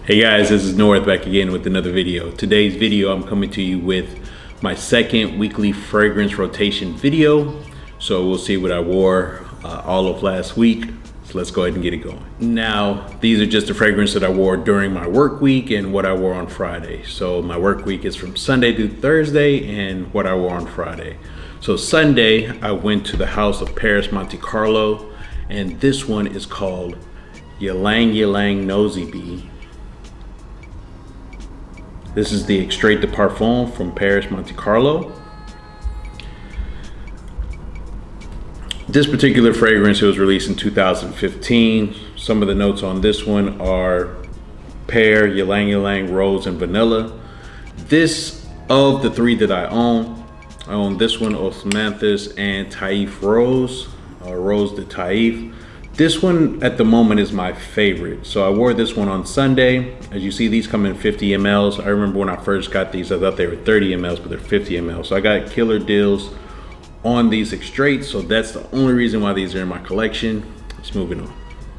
Hey guys, this is North back again with another video. Today's video, I'm coming to you with my second weekly fragrance rotation video. So we'll see what I wore all of last week. So let's go ahead and get it going. Now, these are just the fragrance that I wore during my work week and what I wore on Friday. So my work week is from Sunday through Thursday and what I wore on Friday. So Sunday, I went to the house of Paris Monte Carlo, and this one is called Ylang-Ylang Nosey Bee. This is the Extrait de Parfum from Paris Monte Carlo. This particular fragrance, it was released in 2015. Some of the notes on this one are pear, ylang-ylang, rose, and vanilla. This, of the three that I own this one, Osmanthus, and Taif Rose, Rose de Taif. This one at the moment is my favorite. So I wore this one on Sunday. As you see, these come in 50 mLs. I remember when I first got these, I thought they were 30 mLs, but they're 50 mLs. So I got killer deals on these extraits. So that's the only reason why these are in my collection. Let's move on.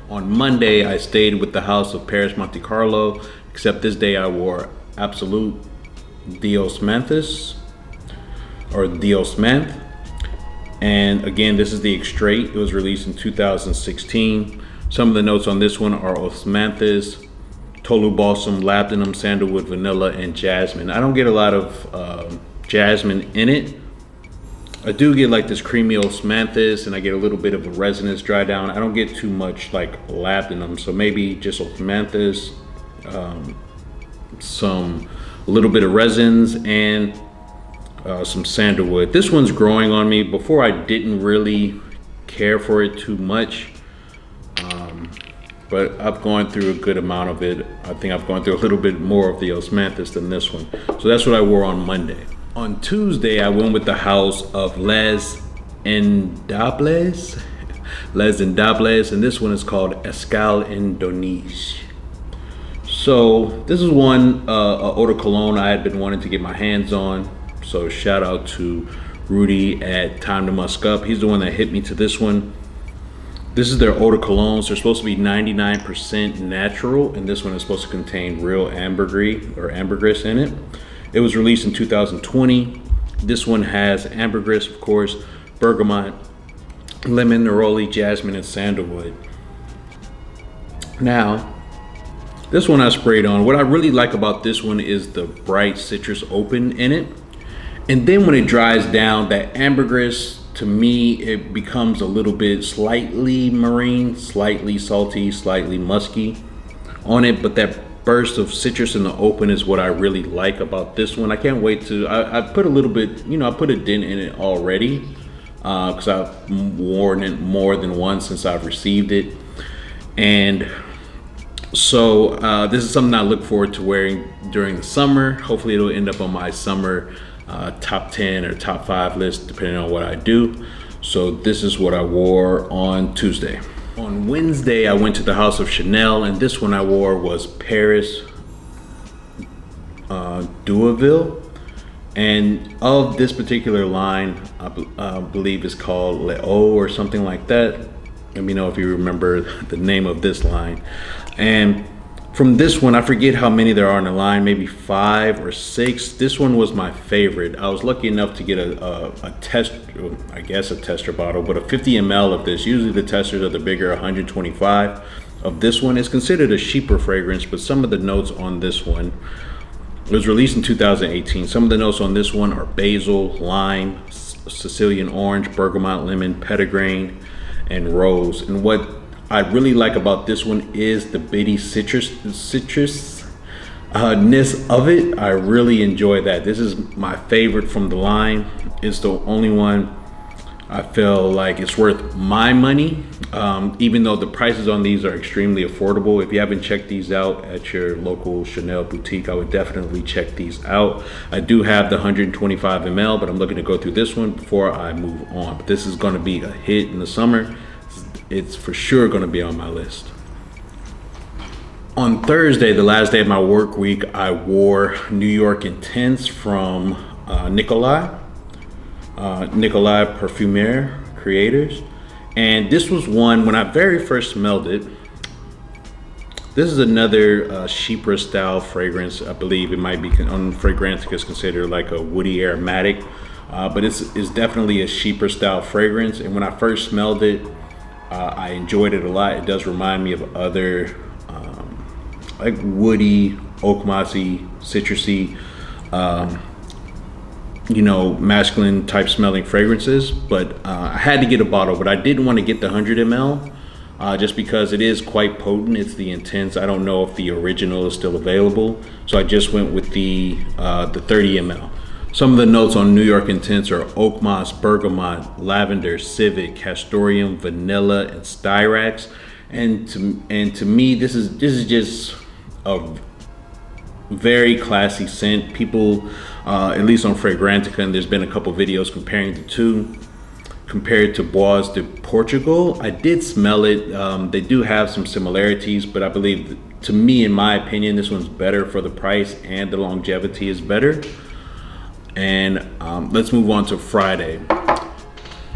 On Monday, I stayed with the house of Paris Monte Carlo, except this day I wore Absolu D'Osmanthus, or D'Osmanth. And again, this is the Extrait. It was released in 2016. Some of the notes on this one are Osmanthus, Tolu Balsam, Labdanum, Sandalwood, Vanilla, and Jasmine. I don't get a lot of jasmine in it. I do get like this creamy Osmanthus, and I get a little bit of a resinous dry down. I don't get too much like Labdanum, so maybe just Osmanthus, a little bit of resins, and some sandalwood. This one's growing on me. Before, I didn't really care for it too much, but I've gone through a good amount of it. I think I've gone through a little bit more of the Osmanthus than this one. So that's what I wore on Monday. On Tuesday, I went with the house of Les Indonésie, and this one is called Tue Escale En Indonésie. So this is one eau de cologne I had been wanting to get my hands on. So shout out to Rudy at Time to Musk Up. He's the one that hit me to this one. This is their eau de colognes. They're supposed to be 99% natural, and this one is supposed to contain real ambergris in it. It was released in 2020. This one has ambergris, of course, bergamot, lemon, neroli, jasmine, and sandalwood. Now, this one I sprayed on. What I really like about this one is the bright citrus open in it. And then when it dries down, that ambergris, to me, it becomes a little bit slightly marine, slightly salty, slightly musky on it. But that burst of citrus in the open is what I really like about this one. I can't wait to, I put a little bit, I put a dent in it already because I've worn it more than once since I've received it. And so this is something I look forward to wearing during the summer. Hopefully it'll end up on my summer top 10 or top 5 list, depending on what I do. So this is what I wore on Tuesday. On Wednesday, I went to the house of Chanel, and this one I wore was Paris Deauville. And of this particular line, I believe it's called Le Eau or something like that. Let me know if you remember the name of this line. And from this one, I forget how many there are in the line, maybe 5 or 6. This one was my favorite. I was lucky enough to get a tester bottle, but a 50 ml of this. Usually the testers are the bigger 125 of this one. It's considered a Chypre fragrance, but some of the notes on this one, it was released in 2018. Some of the notes on this one are basil, lime, Sicilian orange, bergamot, lemon, petitgrain, and rose. And what I really like about this one is the bitty citrusness of it. I really enjoy that. This is my favorite from the line. It's the only one I feel like it's worth my money, even though the prices on these are extremely affordable. If you haven't checked these out at your local Chanel boutique, I would definitely check these out. I do have the 125 ml, but I'm looking to go through this one before I move on. But this is going to be a hit in the summer. It's for sure going to be on my list. On Thursday, the last day of my work week, I wore New York Intense from NICOLAI Parfumeur Creators. And this was one, when I very first smelled it, This is another Chypre style fragrance. I believe it might be on Fragrantica is considered like a woody aromatic, but it's definitely a Chypre style fragrance. And when I first smelled it, I enjoyed it a lot. It does remind me of other like woody, oak mossy, citrusy, you know, masculine type smelling fragrances. But I had to get a bottle, but I didn't want to get the 100 ml. Just because it is quite potent. It's the Intense. I don't know if the original is still available, so I just went with the 30 ml. Some of the notes on New York Intense are oak moss, bergamot, lavender, civet, castoreum, vanilla, and styrax. And to me, this is just a very classy scent. People, at least on Fragrantica, and there's been a couple videos comparing the two. Compared to Bois de Portugal, I did smell it. They do have some similarities, but I believe, to me, in my opinion, this one's better for the price and the longevity is better. And let's move on to Friday.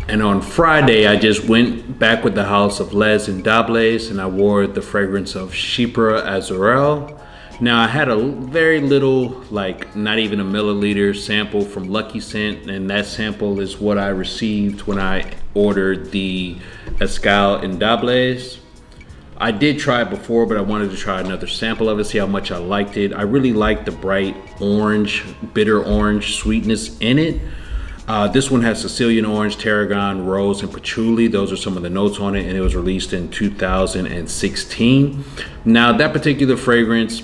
And on Friday, I just went back with the house of Les Indobles, and I wore the fragrance of Chypre Azural. Now, I had a very little, like not even a milliliter sample from Lucky Scent, and that sample is what I received when I ordered the Escale En Indonésie. I did try it before, but I wanted to try another sample of it, see how much I liked it. I really liked the bright orange, bitter orange sweetness in it. This one has Sicilian orange, tarragon, rose, and patchouli. Those are some of the notes on it, and it was released in 2016. Now, that particular fragrance,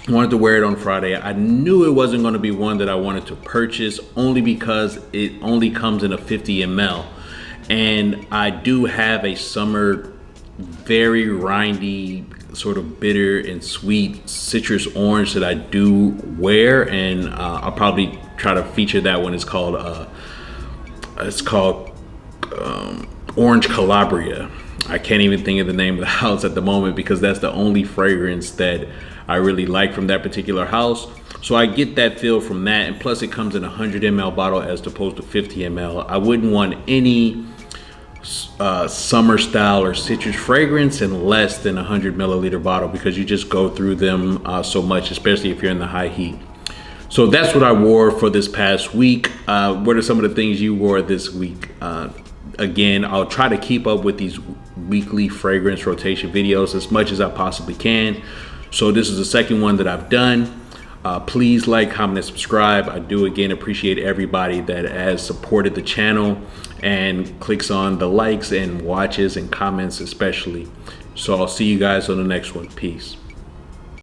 I wanted to wear it on Friday. I knew it wasn't going to be one that I wanted to purchase, only because it only comes in a 50 ml. And I do have a summer, very rindy, sort of bitter and sweet citrus orange that I do wear, and I'll probably try to feature that one. It's called Orange Calabria. I can't even think of the name of the house at the moment, because that's the only fragrance that I really like from that particular house. So I get that feel from that, and plus it comes in a 100 ml bottle as opposed to 50 ml. I wouldn't want any summer style or citrus fragrance in less than a 100 milliliter bottle, because you just go through them so much, especially if you're in the high heat. So that's what I wore for this past week. What are some of the things you wore this week? Again, I'll try to keep up with these weekly fragrance rotation videos as much as I possibly can. So this is the second one that I've done. Please like, comment, and subscribe. I do again appreciate everybody that has supported the channel and clicks on the likes and watches and comments especially. So I'll see you guys on the next one. Peace.